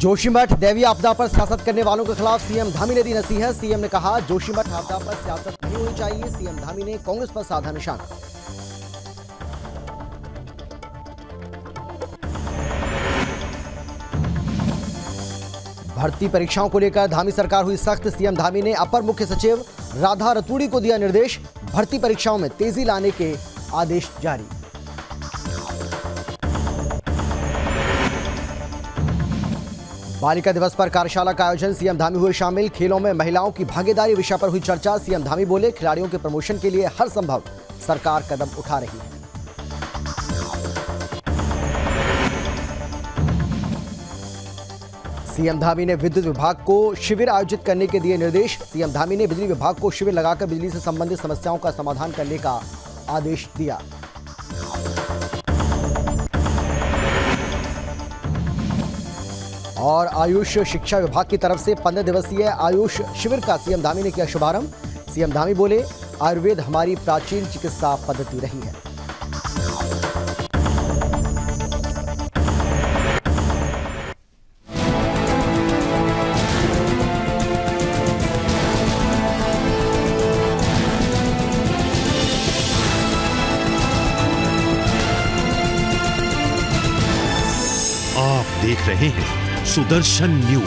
जोशीमठ दैवीय आपदा पर सियासत करने वालों के खिलाफ सीएम धामी ने दी नसीहत। सीएम ने कहा जोशीमठ आपदा पर सियासत नहीं होनी चाहिए। सीएम धामी ने कांग्रेस पर साधा निशाना। भर्ती परीक्षाओं को लेकर धामी सरकार हुई सख्त। सीएम धामी ने अपर मुख्य सचिव राधा रतूड़ी को दिया निर्देश। भर्ती परीक्षाओं में तेजी लाने के आदेश जारी। बालिका दिवस पर कार्यशाला का आयोजन। सीएम धामी हुए शामिल। खेलों में महिलाओं की भागीदारी विषय पर हुई चर्चा। सीएम धामी बोले खिलाड़ियों के प्रमोशन के लिए हर संभव सरकार कदम उठा रही है। सीएम धामी ने विद्युत विभाग को शिविर आयोजित करने के दिए निर्देश। सीएम धामी ने बिजली विभाग को शिविर लगाकर बिजली से संबंधित समस्याओं का समाधान करने का आदेश दिया। और आयुष शिक्षा विभाग की तरफ से 15 दिवसीय आयुष शिविर का सीएम धामी ने किया शुभारंभ। सीएम धामी बोले आयुर्वेद हमारी प्राचीन चिकित्सा पद्धति रही है। आप देख रहे हैं सुदर्शन न्यूज।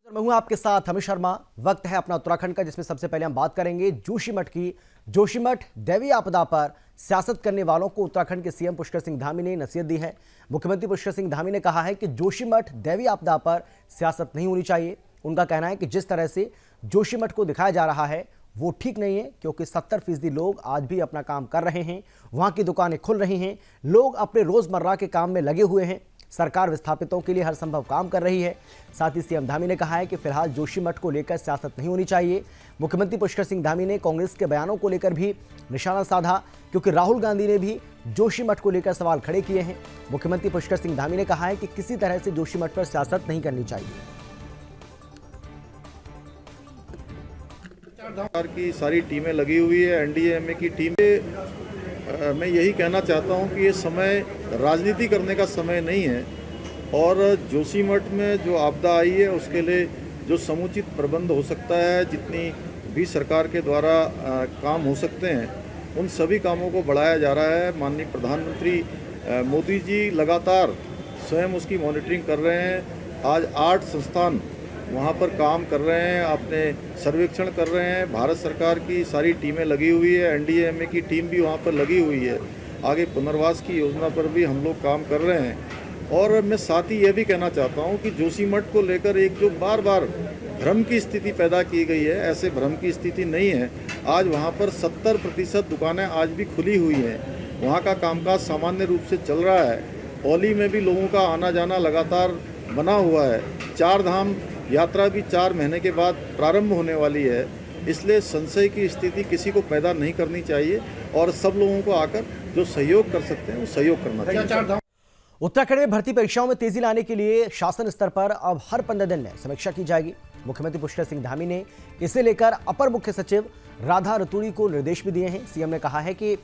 मैं हूं आपके साथ अमित शर्मा। वक्त है अपना उत्तराखंड का, जिसमें सबसे पहले हम बात करेंगे जोशीमठ की। जोशीमठ दैवीय आपदा पर सियासत करने वालों को उत्तराखंड के सीएम पुष्कर सिंह धामी ने नसीहत दी है। मुख्यमंत्री पुष्कर सिंह धामी ने कहा है कि जोशीमठ दैवीय आपदा पर सियासत नहीं होनी चाहिए। उनका कहना है कि जिस तरह से जोशीमठ को दिखाया जा रहा है वो ठीक नहीं है, क्योंकि 70% लोग आज भी अपना काम कर रहे हैं। वहाँ की दुकानें खुल रही हैं, लोग अपने रोजमर्रा के काम में लगे हुए हैं। सरकार विस्थापितों के लिए हर संभव काम कर रही है। साथ ही सीएम धामी ने कहा है कि फिलहाल जोशीमठ को लेकर सियासत नहीं होनी चाहिए। मुख्यमंत्री पुष्कर सिंह धामी ने कांग्रेस के बयानों को लेकर भी निशाना साधा, क्योंकि राहुल गांधी ने भी जोशीमठ को लेकर सवाल खड़े किए हैं। मुख्यमंत्री पुष्कर सिंह धामी ने कहा है कि किसी तरह से जोशीमठ पर सियासत नहीं करनी चाहिए। सरकार की सारी टीमें लगी हुई है, एनडीएमए की टीम। मैं यही कहना चाहता हूं कि ये समय राजनीति करने का समय नहीं है, और जोशीमठ में जो आपदा आई है उसके लिए जो समुचित प्रबंध हो सकता है, जितनी भी सरकार के द्वारा काम हो सकते हैं, उन सभी कामों को बढ़ाया जा रहा है। माननीय प्रधानमंत्री मोदी जी लगातार स्वयं उसकी मॉनिटरिंग कर रहे हैं। आज 8 संस्थान वहाँ पर काम कर रहे हैं, अपने सर्वेक्षण कर रहे हैं। भारत सरकार की सारी टीमें लगी हुई है, एनडीएमए की टीम भी वहाँ पर लगी हुई है। आगे पुनर्वास की योजना पर भी हम लोग काम कर रहे हैं। और मैं साथ ही ये भी कहना चाहता हूँ कि जोशीमठ को लेकर एक जो बार बार भ्रम की स्थिति पैदा की गई है, ऐसे भ्रम की स्थिति नहीं है। आज वहाँ पर 70% दुकानें आज भी खुली हुई हैं। वहाँ का कामकाज सामान्य रूप से चल रहा है। औली में भी लोगों का आना जाना लगातार बना हुआ है। 4 धाम यात्रा भी 4 महीने के बाद प्रारंभ होने वाली है। इसलिए संशय की स्थिति किसी को पैदा नहीं करनी चाहिए, और सब लोगों को आकर जो सहयोग कर सकते हैं वो सहयोग करना चाहिए। उत्तराखंड में भर्ती परीक्षाओं में तेजी लाने के लिए शासन स्तर पर अब हर 15 दिन में समीक्षा की जाएगी। मुख्यमंत्री पुष्कर सिंह धामी ने इसे लेकर अपर मुख्य सचिव राधा रतूड़ी को निर्देश भी दिए हैं। सीएम ने कहा है कि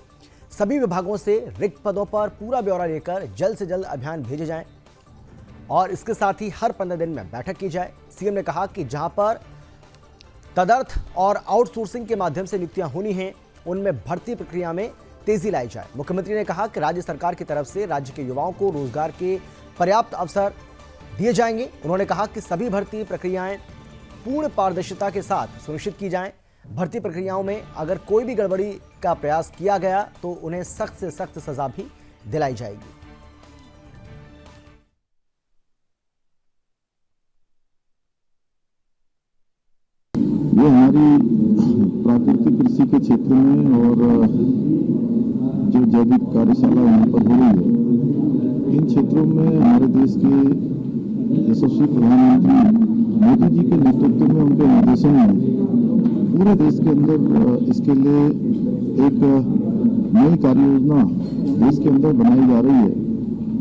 सभी विभागों से रिक्त पदों पर पूरा ब्यौरा लेकर जल्द से जल्द अभियान भेजे जाएं, और इसके साथ ही हर 15 दिन में बैठक की जाए। सीएम ने कहा कि जहां पर तदर्थ और आउटसोर्सिंग के माध्यम से नियुक्तियां होनी हैं, उनमें भर्ती प्रक्रिया में तेजी लाई जाए। मुख्यमंत्री ने कहा कि राज्य सरकार की तरफ से राज्य के युवाओं को रोजगार के पर्याप्त अवसर दिए जाएंगे। उन्होंने कहा कि सभी भर्ती प्रक्रियाएं पूर्ण पारदर्शिता के साथ सुनिश्चित की जाएं। भर्ती प्रक्रियाओं में अगर कोई भी गड़बड़ी का प्रयास किया गया तो उन्हें सख्त से सख्त सजा भी दिलाई जाएगी। ये हमारी प्राकृतिक कृषि के क्षेत्र में और जो जैविक कार्यशाला यहाँ पर हो रही है, इन क्षेत्रों में हमारे देश के यशस्वी प्रधानमंत्री मोदी जी के नेतृत्व में, उनके निर्देशन में पूरे देश के अंदर इसके लिए एक नई कार्य योजना देश के अंदर बनाई जा रही है।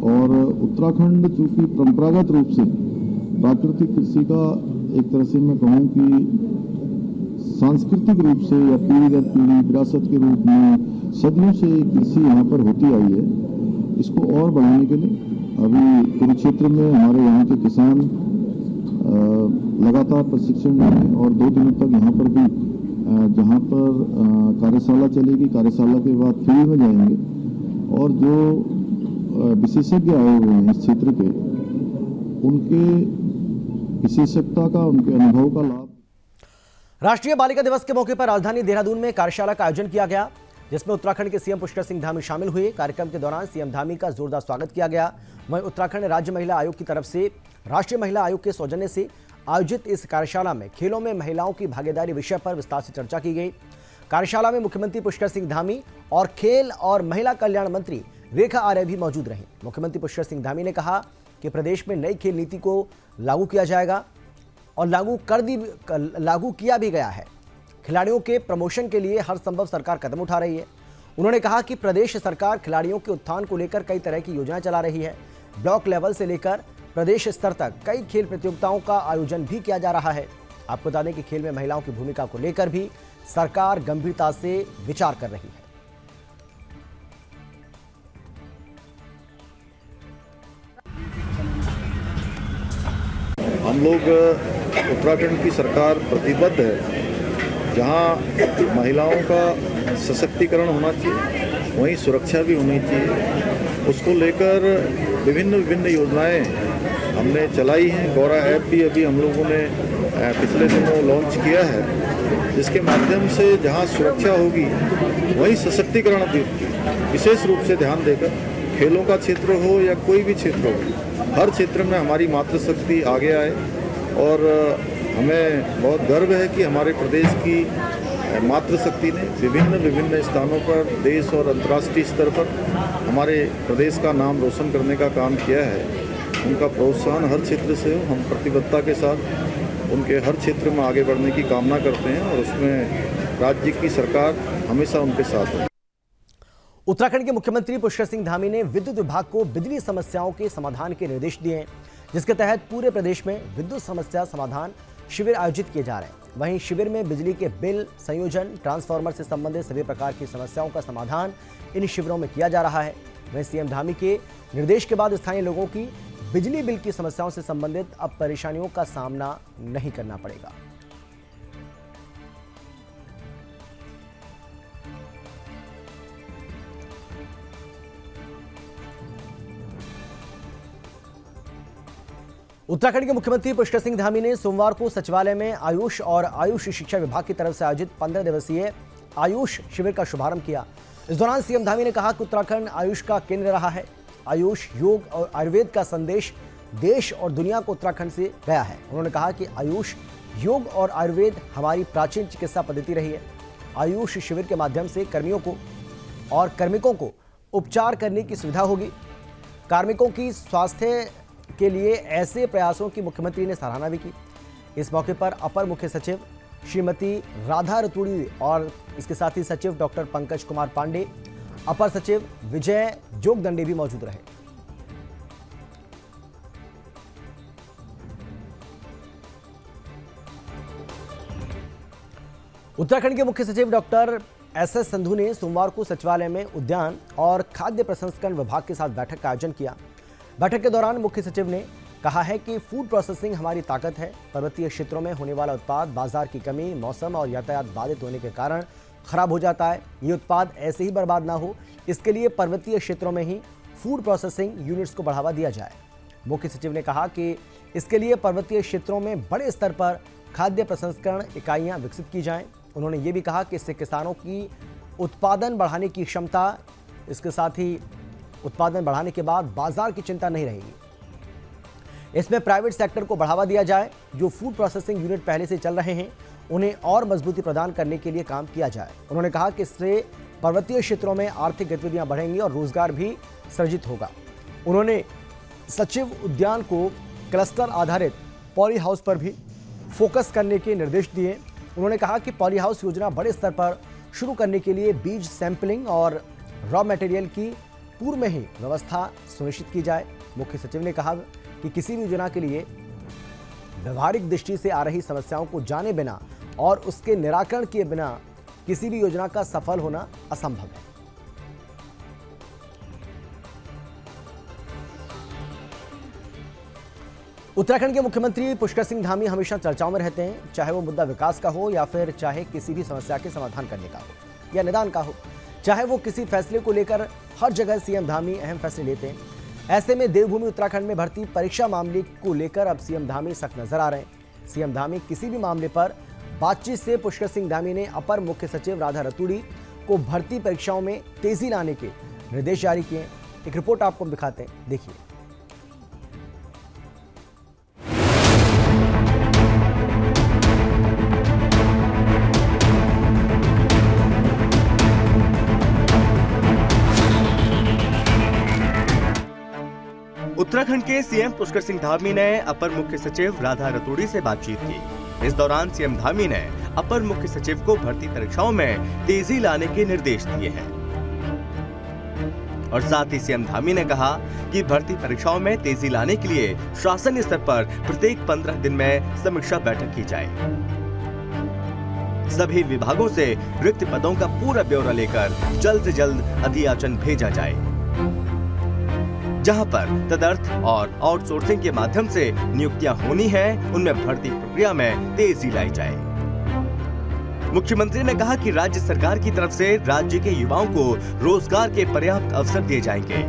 और उत्तराखंड चूंकि परंपरागत रूप से प्राकृतिक कृषि का एक तरह से मैं कहूँ कि सांस्कृतिक रूप से या पीढ़ी दर पीढ़ी विरासत के रूप में सदियों से कृषि यहाँ पर होती आई है। इसको और बढ़ाने के लिए अभी कुरुक्षेत्र में हमारे यहाँ के किसान लगातार प्रशिक्षण में हैं और 2 दिनों तक यहाँ पर भी जहाँ पर कार्यशाला चलेगी, कार्यशाला के बाद फील्ड में जाएंगे और जो विशेषज्ञ आए हुए हैं इस क्षेत्र के, उनके विशेषज्ञता का, उनके अनुभव का लाभ। राष्ट्रीय बालिका दिवस के मौके पर राजधानी देहरादून में कार्यशाला का आयोजन किया गया, जिसमें उत्तराखंड के सीएम पुष्कर सिंह धामी शामिल हुए। कार्यक्रम के दौरान सीएम धामी का जोरदार स्वागत किया गया। वहीं उत्तराखंड राज्य महिला आयोग की तरफ से राष्ट्रीय महिला आयोग के सौजन्य से आयोजित इस कार्यशाला में खेलों में महिलाओं की भागीदारी विषय पर विस्तार से चर्चा की गई। कार्यशाला में मुख्यमंत्री पुष्कर सिंह धामी और खेल और महिला कल्याण मंत्री रेखा आर्य भी मौजूद रहीं। मुख्यमंत्री पुष्कर सिंह धामी ने कहा कि प्रदेश में नई खेल नीति को लागू किया जाएगा और लागू किया भी गया है। खिलाड़ियों के प्रमोशन के लिए हर संभव सरकार कदम उठा रही है। उन्होंने कहा कि प्रदेश सरकार खिलाड़ियों के उत्थान को लेकर कई तरह की योजनाएं चला रही है। ब्लॉक लेवल से लेकर प्रदेश स्तर तक कई खेल प्रतियोगिताओं का आयोजन भी किया जा रहा है। आपको बता दें कि खेल में महिलाओं की भूमिका को लेकर भी सरकार गंभीरता से विचार कर रही है। हम लोग उत्तराखंड की सरकार प्रतिबद्ध है, जहां महिलाओं का सशक्तिकरण होना चाहिए, वहीं सुरक्षा भी होनी चाहिए। उसको लेकर विभिन्न योजनाएं हमने चलाई हैं। गौरा ऐप भी अभी हम लोगों ने पिछले दिनों लॉन्च किया है, जिसके माध्यम से जहां सुरक्षा होगी वहीं सशक्तिकरण भी विशेष रूप से ध्यान देकर, खेलों का क्षेत्र हो या कोई भी क्षेत्र हो, हर क्षेत्र में हमारी मातृशक्ति आगे आए। और हमें बहुत गर्व है कि हमारे प्रदेश की मातृशक्ति ने विभिन्न स्थानों पर देश और अंतर्राष्ट्रीय स्तर पर हमारे प्रदेश का नाम रोशन करने का काम किया है। उनका प्रोत्साहन हर क्षेत्र से हो। हम प्रतिबद्धता के साथ उनके हर क्षेत्र में आगे बढ़ने की कामना करते हैं और उसमें राज्य की सरकार हमेशा उनके साथ है। उत्तराखंड के मुख्यमंत्री पुष्कर सिंह धामी ने विद्युत विभाग को बिजली समस्याओं के समाधान के निर्देश दिए हैं, जिसके तहत पूरे प्रदेश में विद्युत समस्या समाधान शिविर आयोजित किए जा रहे हैं। वहीं शिविर में बिजली के बिल, संयोजन, ट्रांसफार्मर से संबंधित सभी प्रकार की समस्याओं का समाधान इन शिविरों में किया जा रहा है। वहीं सीएम धामी के निर्देश के बाद स्थानीय लोगों की बिजली बिल की समस्याओं से संबंधित अब परेशानियों का सामना नहीं करना पड़ेगा। उत्तराखंड के मुख्यमंत्री पुष्कर सिंह धामी ने सोमवार को सचिवालय में आयुष और आयुष शिक्षा विभाग की तरफ से आयोजित 15 दिवसीय आयुष शिविर का शुभारंभ किया। इस दौरान सीएम धामी ने कहा कि उत्तराखंड आयुष का केंद्र रहा है। आयुष, योग और आयुर्वेद का संदेश देश और दुनिया को उत्तराखंड से गया है। उन्होंने कहा कि आयुष, योग और आयुर्वेद हमारी प्राचीन चिकित्सा पद्धति रही है। आयुष शिविर के माध्यम से कर्मियों को और कार्मिकों को उपचार करने की सुविधा होगी। कार्मिकों की स्वास्थ्य के लिए ऐसे प्रयासों की मुख्यमंत्री ने सराहना भी की। इस मौके पर अपर मुख्य सचिव श्रीमती राधा रतूड़ी और इसके साथ ही सचिव डॉक्टर पंकज कुमार पांडे, अपर सचिव विजय जोगदंडे भी मौजूद रहे। उत्तराखंड के मुख्य सचिव डॉक्टर एस संधू ने सोमवार को सचिवालय में उद्यान और खाद्य प्रसंस्करण विभाग के साथ बैठक का आयोजन किया। बैठक के दौरान मुख्य सचिव ने कहा है कि फूड प्रोसेसिंग हमारी ताकत है। पर्वतीय क्षेत्रों में होने वाला उत्पाद बाजार की कमी, मौसम और यातायात बाधित होने के कारण खराब हो जाता है। ये उत्पाद ऐसे ही बर्बाद ना हो, इसके लिए पर्वतीय क्षेत्रों में ही फूड प्रोसेसिंग यूनिट्स को बढ़ावा दिया जाए। मुख्य सचिव ने कहा कि इसके लिए पर्वतीय क्षेत्रों में बड़े स्तर पर खाद्य प्रसंस्करण इकाइयां विकसित की जाएं। उन्होंने ये भी कहा कि इससे किसानों की उत्पादन बढ़ाने की क्षमता, इसके साथ ही उत्पादन बढ़ाने के बाद बाजार की चिंता नहीं रहेगी। इसमें प्राइवेट सेक्टर को बढ़ावा दिया जाए। जो फूड प्रोसेसिंग यूनिट पहले से चल रहे हैं, उन्हें और मजबूती प्रदान करने के लिए काम किया जाए। उन्होंने कहा कि इससे पर्वतीय क्षेत्रों में आर्थिक गतिविधियां बढ़ेंगी और रोजगार भी सृजित होगा। उन्होंने सचिव उद्यान को क्लस्टर आधारित पॉली हाउस पर भी फोकस करने के निर्देश दिए। उन्होंने कहा कि पॉली हाउस योजना बड़े स्तर पर शुरू करने के लिए बीज सैंपलिंग और रॉ मटेरियल की पूर्व में ही व्यवस्था सुनिश्चित की जाए। मुख्य सचिव ने कहा कि किसी भी योजना के लिए व्यवहारिक दृष्टि से आ रही समस्याओं को जाने बिना और उसके निराकरण किए बिना किसी भी योजना का सफल होना असंभव है। उत्तराखंड के मुख्यमंत्री पुष्कर सिंह धामी हमेशा चर्चाओं में रहते हैं, चाहे वो मुद्दा विकास का हो या फिर चाहे किसी भी समस्या के समाधान करने का हो या निदान का हो, चाहे वो किसी फैसले को लेकर हर जगह सीएम धामी अहम फैसले लेते हैं। ऐसे में देवभूमि उत्तराखंड में भर्ती परीक्षा मामले को लेकर अब सीएम धामी सख्त नजर आ रहे हैं। सीएम धामी किसी भी मामले पर बातचीत से पुष्कर सिंह धामी ने अपर मुख्य सचिव राधा रतूड़ी को भर्ती परीक्षाओं में तेजी लाने के निर्देश जारी किए। एक रिपोर्ट आपको हम दिखाते हैं, देखिए। उत्तराखंड के सीएम पुष्कर सिंह धामी ने अपर मुख्य सचिव राधा रतूड़ी से बातचीत की। इस दौरान सीएम धामी ने अपर मुख्य सचिव को भर्ती परीक्षाओं में तेजी लाने के निर्देश दिए हैं और साथ ही सीएम धामी ने कहा कि भर्ती परीक्षाओं में तेजी लाने के लिए शासन स्तर पर प्रत्येक 15 दिन में समीक्षा बैठक की जाए। सभी विभागों से रिक्त पदों का पूरा ब्यौरा लेकर जल्द से जल्द अधियाचन भेजा जाए, जहां पर तदर्थ और आउटसोर्सिंग के माध्यम से नियुक्तियां होनी है, उनमें भर्ती प्रक्रिया में तेजी लाई जाए। मुख्यमंत्री ने कहा कि राज्य सरकार की तरफ से राज्य के युवाओं को रोजगार के पर्याप्त अवसर दिए जाएंगे।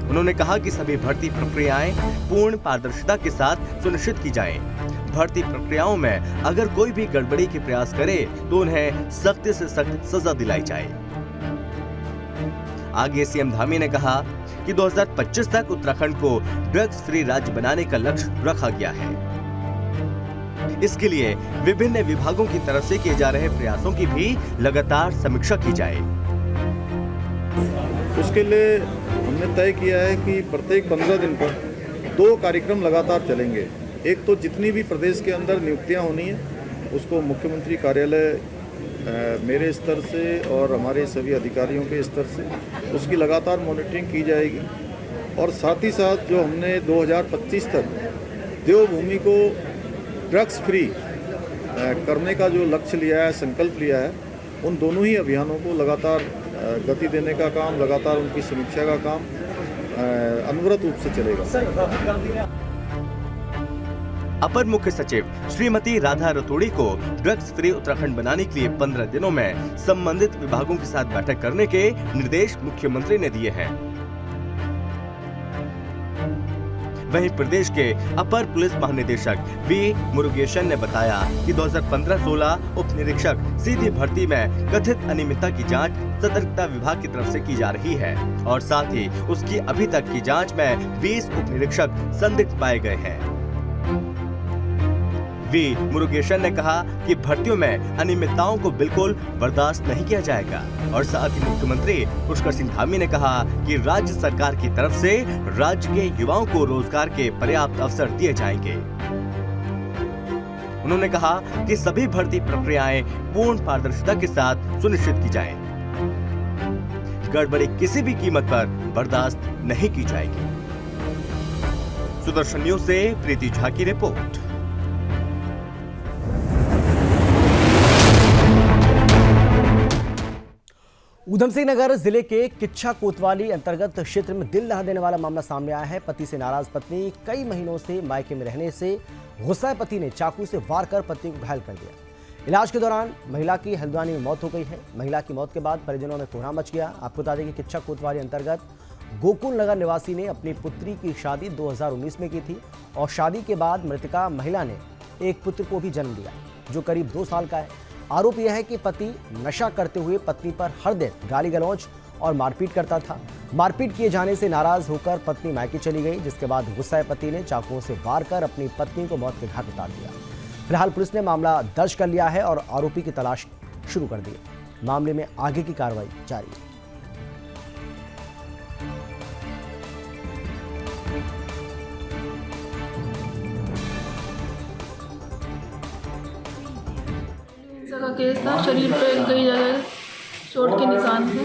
उन्होंने कहा कि सभी भर्ती प्रक्रियाएं पूर्ण पारदर्शिता के साथ सुनिश्चित की जाएं। भर्ती प्रक्रियाओं में अगर कोई भी गड़बड़ी के प्रयास करे तो उन्हें सख्त से सख्त सजा दिलाई जाए। आगे सीएम धामी ने कहा कि 2025 तक उत्तराखंड को ड्रग्स फ्री राज्य बनाने का लक्ष्य रखा गया है। इसके लिए विभिन्न विभागों की तरफ से किए जा रहे प्रयासों की भी लगातार समीक्षा की जाए। उसके लिए हमने तय किया है कि प्रत्येक 15 दिन पर 2 कार्यक्रम लगातार चलेंगे। एक तो जितनी भी प्रदेश के अंदर नियुक्तियां होनी है उसको मुख्यमंत्री कार्यालय मेरे स्तर से और हमारे सभी अधिकारियों के स्तर से उसकी लगातार मॉनिटरिंग की जाएगी। और साथ ही साथ जो हमने 2025 तक देवभूमि को ड्रग्स फ्री करने का जो लक्ष्य लिया है, संकल्प लिया है, उन दोनों ही अभियानों को लगातार गति देने का काम, लगातार उनकी समीक्षा का काम अनवरत रूप से चलेगा। अपर मुख्य सचिव श्रीमती राधा रतूड़ी को ड्रग्स फ्री उत्तराखंड बनाने के लिए 15 दिनों में संबंधित विभागों के साथ बैठक करने के निर्देश मुख्यमंत्री ने दिए हैं। वहीं प्रदेश के अपर पुलिस महानिदेशक वी मुरुगेशन ने बताया कि 2015-16 उप निरीक्षक सीधी भर्ती में कथित अनियमितता की जांच सतर्कता विभाग की तरफ से की जा रही है और साथ ही उसकी अभी तक की जांच में 20 उप निरीक्षक संदिग्ध पाए गए हैं। वी मुरुगेशन ने कहा कि भर्तियों में अनियमितताओं को बिल्कुल बर्दाश्त नहीं किया जाएगा और साथ ही मुख्यमंत्री पुष्कर सिंह धामी ने कहा कि राज्य सरकार की तरफ से राज्य के युवाओं को रोजगार के पर्याप्त अवसर दिए जाएंगे। उन्होंने कहा कि सभी भर्ती प्रक्रियाएं पूर्ण पारदर्शिता के साथ सुनिश्चित की जाएं। गड़बड़ी किसी भी कीमत पर बर्दाश्त नहीं की जाएगी। सुदर्शन न्यूज से प्रीति झा की रिपोर्ट। ऊधम सिंह नगर जिले के किच्छा कोतवाली अंतर्गत क्षेत्र में दिल दहला देने वाला मामला सामने आया है। पति से नाराज पत्नी कई महीनों से मायके में रहने से गुस्साए पति ने चाकू से वार कर पत्नी को घायल कर दिया। इलाज के दौरान महिला की हल्द्वानी में मौत हो गई है। महिला की मौत के बाद परिजनों में कोहराम मच गया। आपको बता दें कि किच्छा कोतवाली अंतर्गत गोकुल नगर निवासी ने अपनी पुत्री की शादी 2019 में की थी और शादी के बाद मृतका महिला ने एक पुत्र को भी जन्म दिया जो करीब 2 साल का है। आरोप यह है कि पति नशा करते हुए पत्नी पर हर दिन गाली गलौज और मारपीट करता था। मारपीट किए जाने से नाराज होकर पत्नी मायके चली गई, जिसके बाद गुस्साए पति ने चाकुओं से वार कर अपनी पत्नी को मौत के घाट उतार दिया। फिलहाल पुलिस ने मामला दर्ज कर लिया है और आरोपी की तलाश शुरू कर दी है। मामले में आगे की कार्रवाई जारी है। का केस था। शरीर पे कई जगह चोट के निशान थे,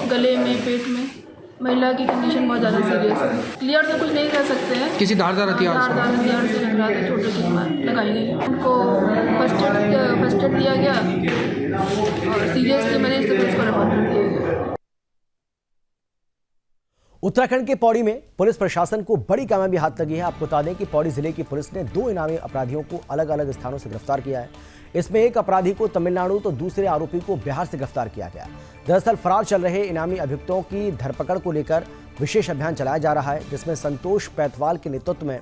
गले में, पेट में। महिला की कंडीशन बहुत ज़्यादा सीरियस है। क्लियर तो कुछ नहीं कह सकते हैं। किसी धारदार हथियार से लग रहा था, छोटे की मार लगाई गई। उनको फर्स्ट एड दिया गया और सीरियसली मैंने इसको रेफर कर दिया गया। उत्तराखंड के पौड़ी में पुलिस प्रशासन को बड़ी कामयाबी हाथ लगी है। आपको बता दें कि पौड़ी जिले की पुलिस ने 2 इनामी अपराधियों को अलग अलग स्थानों से गिरफ्तार किया है। इसमें एक अपराधी को तमिलनाडु तो दूसरे आरोपी को बिहार से गिरफ्तार किया गया। दरअसल फरार चल रहे इनामी अभियुक्तों की धरपकड़ को लेकर विशेष अभियान चलाया जा रहा है, जिसमें संतोष पैथवाल के नेतृत्व में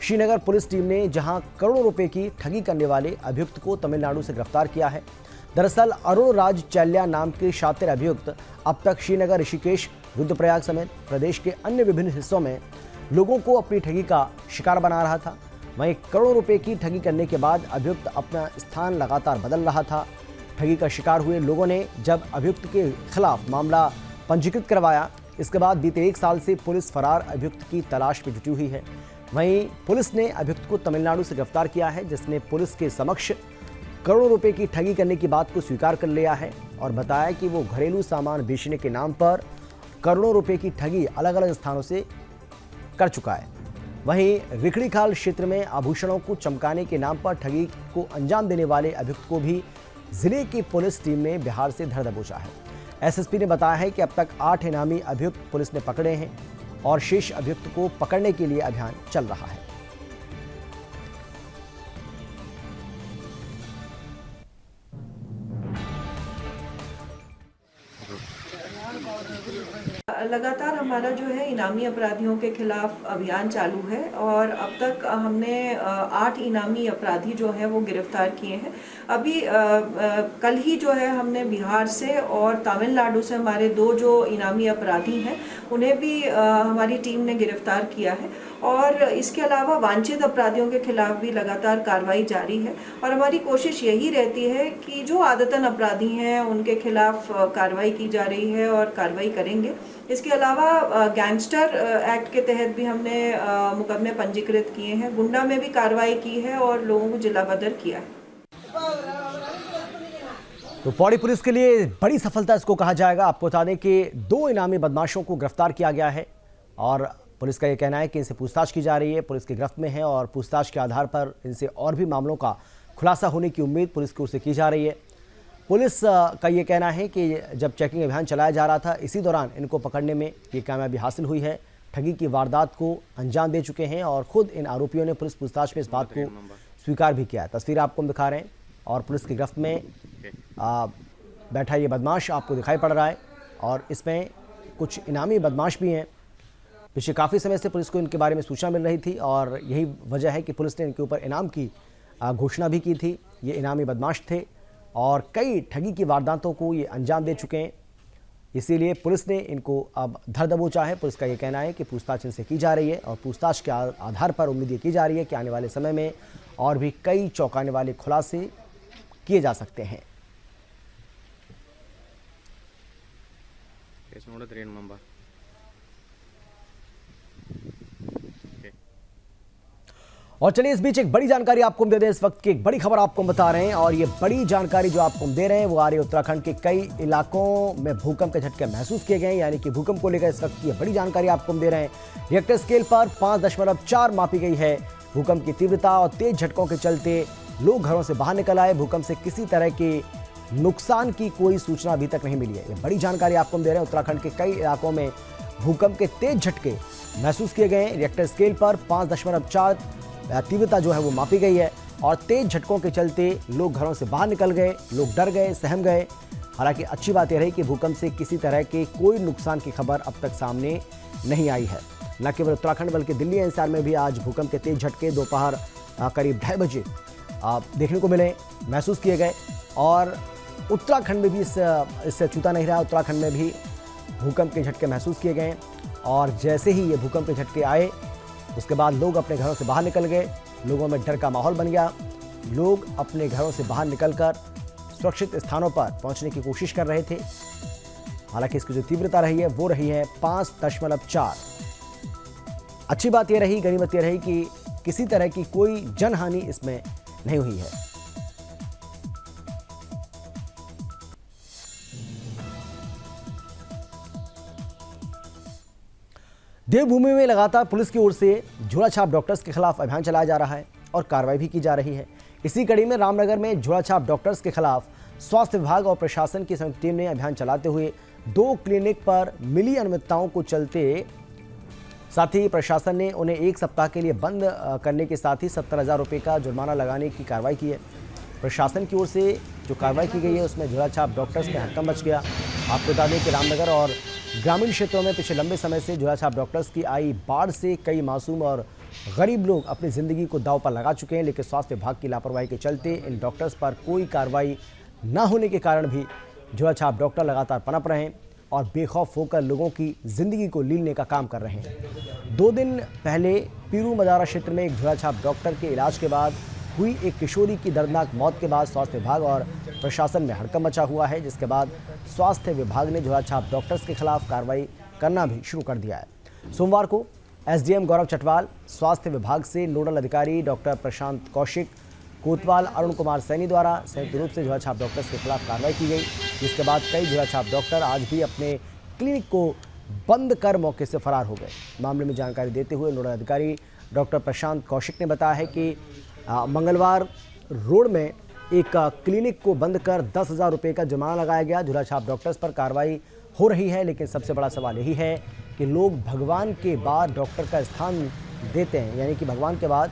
श्रीनगर पुलिस टीम ने जहां करोड़ों रुपए की ठगी करने वाले अभियुक्त को तमिलनाडु से गिरफ्तार किया है। दरअसल अरुण राज चैल्या नाम के शातिर अभियुक्त अब तक श्रीनगर, ऋषिकेश, रुद्रप्रयाग समेत प्रदेश के अन्य विभिन्न हिस्सों में लोगों को अपनी ठगी का शिकार बना रहा था। वहीं करोड़ों रुपए की ठगी करने के बाद अभियुक्त अपना स्थान लगातार बदल रहा था। ठगी का शिकार हुए लोगों ने जब अभियुक्त के खिलाफ मामला पंजीकृत करवाया, इसके बाद बीते 1 साल से पुलिस फरार अभियुक्त की तलाश में जुटी हुई है। वहीं पुलिस ने अभियुक्त को तमिलनाडु से गिरफ्तार किया है, जिसने पुलिस के समक्ष करोड़ों रुपए की ठगी करने की बात को स्वीकार कर लिया है और बताया कि वो घरेलू सामान बेचने के नाम पर करोड़ों रुपए की ठगी अलग अलग स्थानों से कर चुका है। वहीं रिखड़ीखाल क्षेत्र में आभूषणों को चमकाने के नाम पर ठगी को अंजाम देने वाले अभियुक्त को भी जिले की पुलिस टीम ने बिहार से धर दबोचा है। एसएसपी ने बताया है कि अब तक 8 इनामी अभियुक्त पुलिस ने पकड़े हैं और शेष अभियुक्त को पकड़ने के लिए अभियान चल रहा है। लगातार हमारा जो है इनामी अपराधियों के खिलाफ अभियान चालू है और अब तक हमने 8 इनामी अपराधी जो है वो गिरफ्तार किए हैं। अभी कल ही जो है हमने बिहार से और तमिलनाडु से हमारे 2 जो इनामी अपराधी हैं उन्हें भी हमारी टीम ने गिरफ्तार किया है और इसके अलावा वांछित अपराधियों के खिलाफ भी लगातार कार्रवाई जारी है और हमारी कोशिश यही रहती है कि जो आदतन अपराधी हैं उनके खिलाफ कार्रवाई की जा रही है और कार्रवाई करेंगे। इसके अलावा गैंगस्टर एक्ट के तहत भी हमने मुकदमे पंजीकृत किए हैं, गुंडा में भी कार्रवाई की है और लोगों को जिलाबद्ध किया है। तो पौड़ी पुलिस के लिए बड़ी सफलता इसको कहा जाएगा। आपको बता दें कि 2 इनामी बदमाशों को गिरफ्तार किया गया है और पुलिस का यह कहना है कि इनसे पूछताछ की जा रही है, पुलिस की गिरफ्त में है और पूछताछ के आधार पर इनसे और भी मामलों का खुलासा होने की उम्मीद पुलिस की ओर से की जा रही है। पुलिस का ये कहना है कि जब चेकिंग अभियान चलाया जा रहा था, इसी दौरान इनको पकड़ने में ये कामयाबी हासिल हुई है। ठगी की वारदात को अंजाम दे चुके हैं और खुद इन आरोपियों ने पुलिस पूछताछ में इस बात को स्वीकार भी किया है। तस्वीर आपको हम दिखा रहे हैं और पुलिस की गिरफ्त में बैठा ये बदमाश आपको दिखाई पड़ रहा है और इसमें कुछ इनामी बदमाश भी हैं। पिछले काफ़ी समय से पुलिस को इनके बारे में सूचना मिल रही थी और यही वजह है कि पुलिस ने इनके ऊपर इनाम की घोषणा भी की थी। ये इनामी बदमाश थे और कई ठगी की वारदातों को ये अंजाम दे चुके हैं, इसीलिए पुलिस ने इनको अब धर दबोचा है। पुलिस का ये कहना है कि पूछताछ इनसे की जा रही है और पूछताछ के आधार पर उम्मीद ये की जा रही है कि आने वाले समय में और भी कई चौंकाने वाले खुलासे किए जा सकते हैं। और चलिए इस बीच एक बड़ी जानकारी आपको हम दे दें। इस वक्त की एक बड़ी खबर आपको हम बता रहे हैं और ये बड़ी जानकारी जो आपको हम दे रहे हैं वो आ रही है उत्तराखंड के कई इलाकों में भूकंप के झटके महसूस किए गए, यानी कि भूकंप को लेकर इस वक्त की बड़ी जानकारी आपको हम दे रहे हैं। रिएक्टर स्केल पर 5.4 मापी गई है। भूकंप की तीव्रता और तेज झटकों के चलते लोग घरों से बाहर निकल आए। भूकंप से किसी तरह के नुकसान की कोई सूचना अभी तक नहीं मिली है। ये बड़ी जानकारी आपको हम दे रहे हैं। उत्तराखंड के कई इलाकों में भूकंप के तेज झटके महसूस किए गए हैं। रिएक्टर स्केल पर 5.4 तीव्रता जो है वो मापी गई है और तेज झटकों के चलते लोग घरों से बाहर निकल गए, लोग डर गए, सहम गए। हालांकि अच्छी बात यह रही कि भूकंप से किसी तरह के कोई नुकसान की खबर अब तक सामने नहीं आई है। न केवल उत्तराखंड बल्कि दिल्ली एनसीआर में भी आज भूकंप के तेज झटके दोपहर करीब 2:30 बजे देखने को मिले, महसूस किए गए और उत्तराखंड में भी इससे अछूता नहीं रहा। उत्तराखंड में भी भूकंप के झटके महसूस किए गए और जैसे ही ये भूकंप के झटके आए उसके बाद लोग अपने घरों से बाहर निकल गए। लोगों में डर का माहौल बन गया। लोग अपने घरों से बाहर निकलकर सुरक्षित स्थानों पर पहुंचने की कोशिश कर रहे थे। हालांकि इसकी जो तीव्रता रही है वो रही है 5.4। अच्छी बात यह रही, गनीमत यह रही कि किसी तरह की कोई जनहानि इसमें नहीं हुई है। देवभूमि में लगातार पुलिस की ओर से झोलाछाप डॉक्टर्स के खिलाफ अभियान चलाया जा रहा है और कार्रवाई भी की जा रही है। इसी कड़ी में रामनगर में झोलाछाप डॉक्टर्स के खिलाफ स्वास्थ्य विभाग और प्रशासन की संयुक्त टीम ने अभियान चलाते हुए 2 क्लिनिक पर मिली अनियमितताओं को चलते साथ ही प्रशासन ने उन्हें 1 सप्ताह के लिए बंद करने के साथ ही 70,000 रुपये का जुर्माना लगाने की कार्रवाई की है। प्रशासन की ओर से जो कार्रवाई की गई है उसमें झोलाछाप डॉक्टर्स में हड़कंप मच गया। आपको बता दें कि रामनगर और ग्रामीण क्षेत्रों में पिछले लंबे समय से झोलाछाप डॉक्टर्स की आई बाढ़ से कई मासूम और गरीब लोग अपनी ज़िंदगी को दांव पर लगा चुके हैं, लेकिन स्वास्थ्य विभाग की लापरवाही के चलते इन डॉक्टर्स पर कोई कार्रवाई न होने के कारण भी झोलाछाप डॉक्टर लगातार पनप रहे हैं और बेखौफ होकर लोगों की ज़िंदगी को लीलने का काम कर रहे हैं। 2 दिन पहले पीरू मदारा क्षेत्र में एक झोलाछाप डॉक्टर के इलाज के बाद हुई एक किशोरी की दर्दनाक मौत के बाद स्वास्थ्य विभाग और प्रशासन में हड़कंप मचा हुआ है, जिसके बाद स्वास्थ्य विभाग ने झोलाछाप डॉक्टर्स के खिलाफ कार्रवाई करना भी शुरू कर दिया है। सोमवार को एसडीएम गौरव चटवाल, स्वास्थ्य विभाग से नोडल अधिकारी डॉक्टर प्रशांत कौशिक, कोतवाल अरुण कुमार सैनी द्वारा संयुक्त रूप से झोलाछाप डॉक्टर्स के खिलाफ कार्रवाई की गई, जिसके बाद कई झोलाछाप डॉक्टर आज भी अपने क्लिनिक को बंद कर मौके से फरार हो गए। मामले में जानकारी देते हुए नोडल अधिकारी डॉक्टर प्रशांत कौशिक ने बताया है कि मंगलवार रोड में एक क्लिनिक को बंद कर 10,000 रुपये का जुर्माना लगाया गया। झोलाछाप डॉक्टर्स पर कार्रवाई हो रही है, लेकिन सबसे बड़ा सवाल यही है कि लोग भगवान के बाद डॉक्टर का स्थान देते हैं, यानी कि भगवान के बाद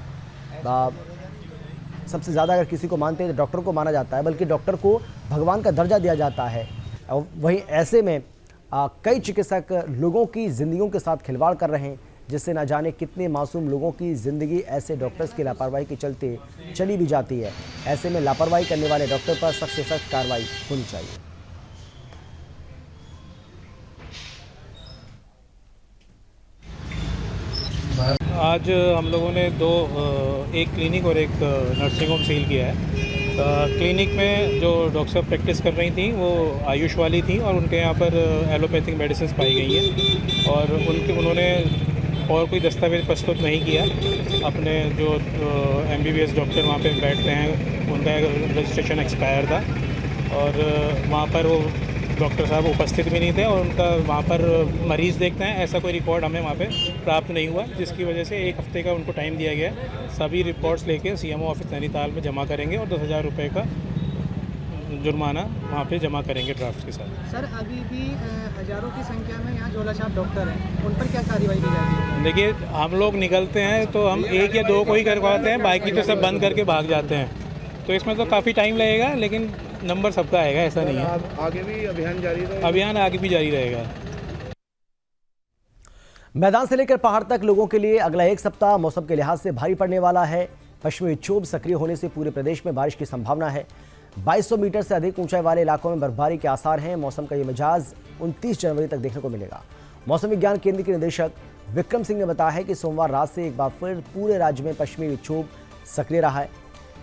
सबसे ज़्यादा अगर किसी को मानते हैं तो डॉक्टर को माना जाता है, बल्कि डॉक्टर को भगवान का दर्जा दिया जाता है। और वहीं ऐसे में कई चिकित्सक लोगों की ज़िंदगियों के साथ खिलवाड़ कर रहे हैं, जिससे ना जाने कितने मासूम लोगों की ज़िंदगी ऐसे डॉक्टर्स की लापरवाही के चलते चली भी जाती है। ऐसे में लापरवाही करने वाले डॉक्टर पर सख्त से सख्त कार्रवाई होनी चाहिए। आज हम लोगों ने एक क्लिनिक और एक नर्सिंग होम सील किया है। क्लिनिक में जो डॉक्टर साहब प्रैक्टिस कर रही थी वो आयुष वाली थी और उनके यहाँ पर एलोपैथिक मेडिसिन पाई गई हैं और उन्होंने और कोई दस्तावेज प्रस्तुत नहीं किया। अपने जो MBBS डॉक्टर वहाँ पे बैठते हैं उनका रजिस्ट्रेशन एक्सपायर था और वहाँ पर वो डॉक्टर साहब उपस्थित भी नहीं थे और उनका वहाँ पर मरीज़ देखते हैं ऐसा कोई रिकॉर्ड हमें वहाँ पे प्राप्त नहीं हुआ, जिसकी वजह से 1 हफ्ते का उनको टाइम दिया गया। सभी रिपोर्ट्स लेके CMO ऑफिस नैनीताल में जमा करेंगे और 10,000 रुपये का जुर्माना वहाँ पे जमा करेंगे ड्राफ्ट के साथ। सर अभी भी हज़ारों की संख्या में यहाँ झोलाछाप डॉक्टर हैं, उन पर क्या कार्रवाई की जाती है? देखिए, हम लोग निकलते हैं तो हम 1 या 2 को ही करवाते हैं, बाकी तो सब बंद करके भाग जाते हैं। तो इसमें तो काफ़ी टाइम लगेगा, लेकिन नंबर सबका आएगा, ऐसा नहीं है। आगे भी अभियान जारी रहेगा? अभियान आगे भी जारी रहेगा। मैदान से लेकर पहाड़ तक लोगों के लिए अगला 1 सप्ताह मौसम के लिहाज से भारी पड़ने वाला है। पश्चिमी विक्षोभ सक्रिय होने से पूरे प्रदेश में बारिश की संभावना है। 2200 मीटर से अधिक ऊंचाई वाले इलाकों में बर्फबारी के आसार हैं। मौसम का ये मिजाज 29 जनवरी तक देखने को मिलेगा। मौसम विज्ञान केंद्र के निदेशक विक्रम सिंह ने बताया है कि सोमवार रात से एक बार फिर पूरे राज्य में पश्चिमी विक्षोभ सक्रिय रहा है।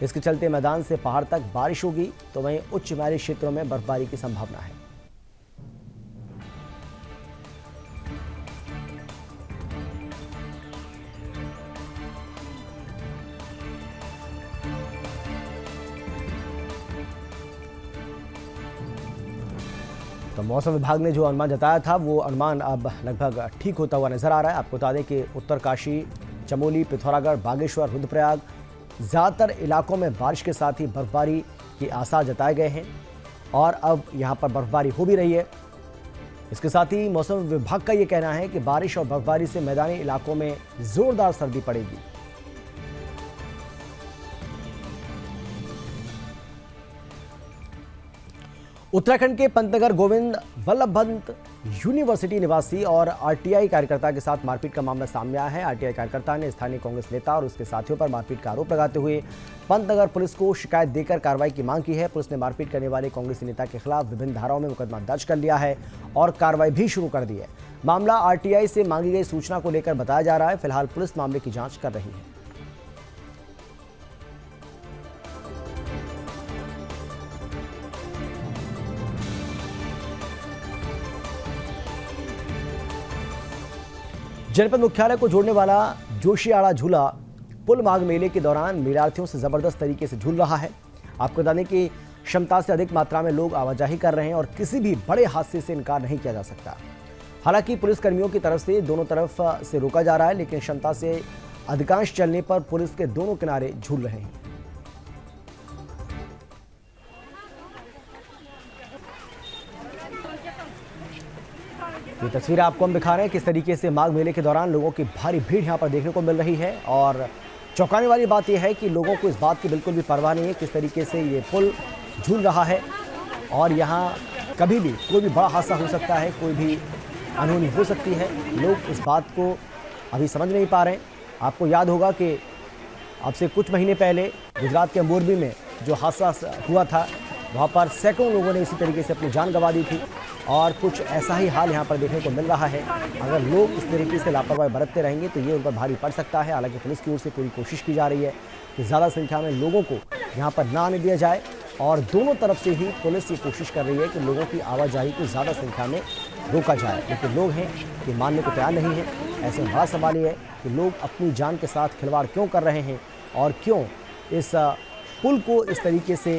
इसके चलते मैदान से पहाड़ तक बारिश होगी, तो वहीं उच्च हिमालयी क्षेत्रों में बर्फबारी की संभावना है। तो मौसम विभाग ने जो अनुमान जताया था वो अनुमान अब लगभग ठीक होता हुआ नजर आ रहा है। आपको बता दें कि उत्तरकाशी, चमोली, पिथौरागढ़, बागेश्वर, रुद्रप्रयाग ज़्यादातर इलाकों में बारिश के साथ ही बर्फबारी के आसार जताए गए हैं और अब यहां पर बर्फबारी हो भी रही है। इसके साथ ही मौसम विभाग का ये कहना है कि बारिश और बर्फबारी से मैदानी इलाकों में जोरदार सर्दी पड़ेगी। उत्तराखंड के पंतनगर गोविंद वल्लभ पंत यूनिवर्सिटी निवासी और आरटीआई कार्यकर्ता के साथ मारपीट का मामला सामने आया है। आरटीआई कार्यकर्ता ने स्थानीय कांग्रेस नेता और उसके साथियों पर मारपीट का आरोप लगाते हुए पंतनगर पुलिस को शिकायत देकर कार्रवाई की मांग की है। पुलिस ने मारपीट करने वाले कांग्रेसी नेता के खिलाफ विभिन्न धाराओं में मुकदमा दर्ज कर लिया है और कार्रवाई भी शुरू कर दी है। मामला आरटीआई से मांगी गई सूचना को लेकर बताया जा रहा है। फिलहाल पुलिस मामले की जाँच कर रही है। जनपद मुख्यालय को जोड़ने वाला जोशियाड़ा झूला पुल माघ मेले के दौरान मेलार्थियों से जबरदस्त तरीके से झूल रहा है। आपको बता दें कि क्षमता से अधिक मात्रा में लोग आवाजाही कर रहे हैं और किसी भी बड़े हादसे से इनकार नहीं किया जा सकता। हालांकि पुलिस कर्मियों की तरफ से दोनों तरफ से रोका जा रहा है, लेकिन क्षमता से अधिकांश चलने पर पुलिस के दोनों किनारे झूल रहे हैं। ये तस्वीर आपको हम दिखा रहे हैं किस तरीके से माघ मेले के दौरान लोगों की भारी भीड़ यहाँ पर देखने को मिल रही है। और चौंकाने वाली बात यह है कि लोगों को इस बात की बिल्कुल भी परवाह नहीं है किस तरीके से ये पुल झूल रहा है और यहाँ कभी भी कोई भी बड़ा हादसा हो सकता है, कोई भी अनहोनी हो सकती है। लोग इस बात को अभी समझ नहीं पा रहे हैं। आपको याद होगा कि अब से कुछ महीने पहले गुजरात के मोरबी में जो हादसा हुआ था, वहाँ पर सैकड़ों लोगों ने इसी तरीके से अपनी जान गंवा दी थी और कुछ ऐसा ही हाल यहाँ पर देखने को मिल रहा है। अगर लोग इस तरीके से लापरवाही बरतते रहेंगे तो ये उन पर भारी पड़ सकता है। हालांकि पुलिस की ओर से पूरी कोशिश की जा रही है कि ज़्यादा संख्या में लोगों को यहाँ पर ना आने दिया जाए और दोनों तरफ से ही पुलिस ये कोशिश कर रही है कि लोगों की आवाजाही को ज़्यादा संख्या में रोका जाए। लेकिन लोग हैं कि मानने को तैयार नहीं है। ऐसे में बड़ा सवाल ये है कि लोग अपनी जान के साथ खिलवाड़ क्यों कर रहे हैं और क्यों इस पुल को इस तरीके से,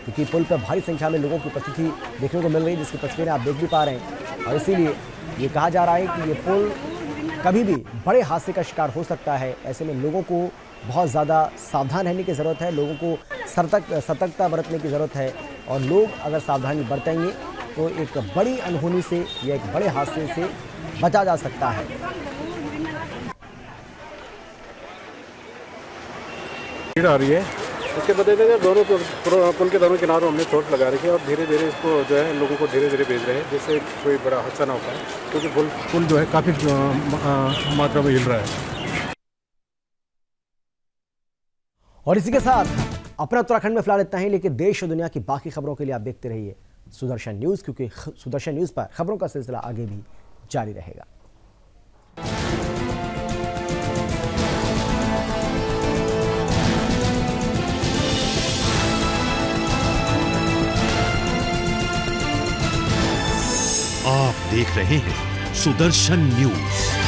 क्योंकि पुल पर भारी संख्या में लोगों की उपस्थिति देखने को मिल रही है जिसकी तस्वीरें आप देख भी पा रहे हैं। और इसीलिए ये कहा जा रहा है कि ये पुल कभी भी बड़े हादसे का शिकार हो सकता है। ऐसे में लोगों को बहुत ज़्यादा सावधान रहने की ज़रूरत है, लोगों को सतर्कता बरतने की ज़रूरत है और लोग अगर सावधानी बरतेंगे तो एक बड़ी अनहोनी से या एक बड़े हादसे से बचा जा सकता है। भीड़ आ रही है, इसके बदले में दोनों पुल के दोनों किनारों हमने चोट लगा रखी है और धीरे धीरे इसको जो है लोगों को धीरे धीरे भेज रहे हैं जिससे कोई बड़ा हादसा ना हो पाए, क्योंकि पुल जो है काफ़ी मात्रा में हिल रहा है। और इसी के साथ अपना उत्तराखंड में फिलहाल इतना ही, लेकिन देश और दुनिया की बाकी खबरों के लिए आप देखते रहिए सुदर्शन न्यूज़, क्योंकि सुदर्शन न्यूज़ पर खबरों का सिलसिला आगे भी जारी रहेगा। आप देख रहे हैं सुदर्शन न्यूज़।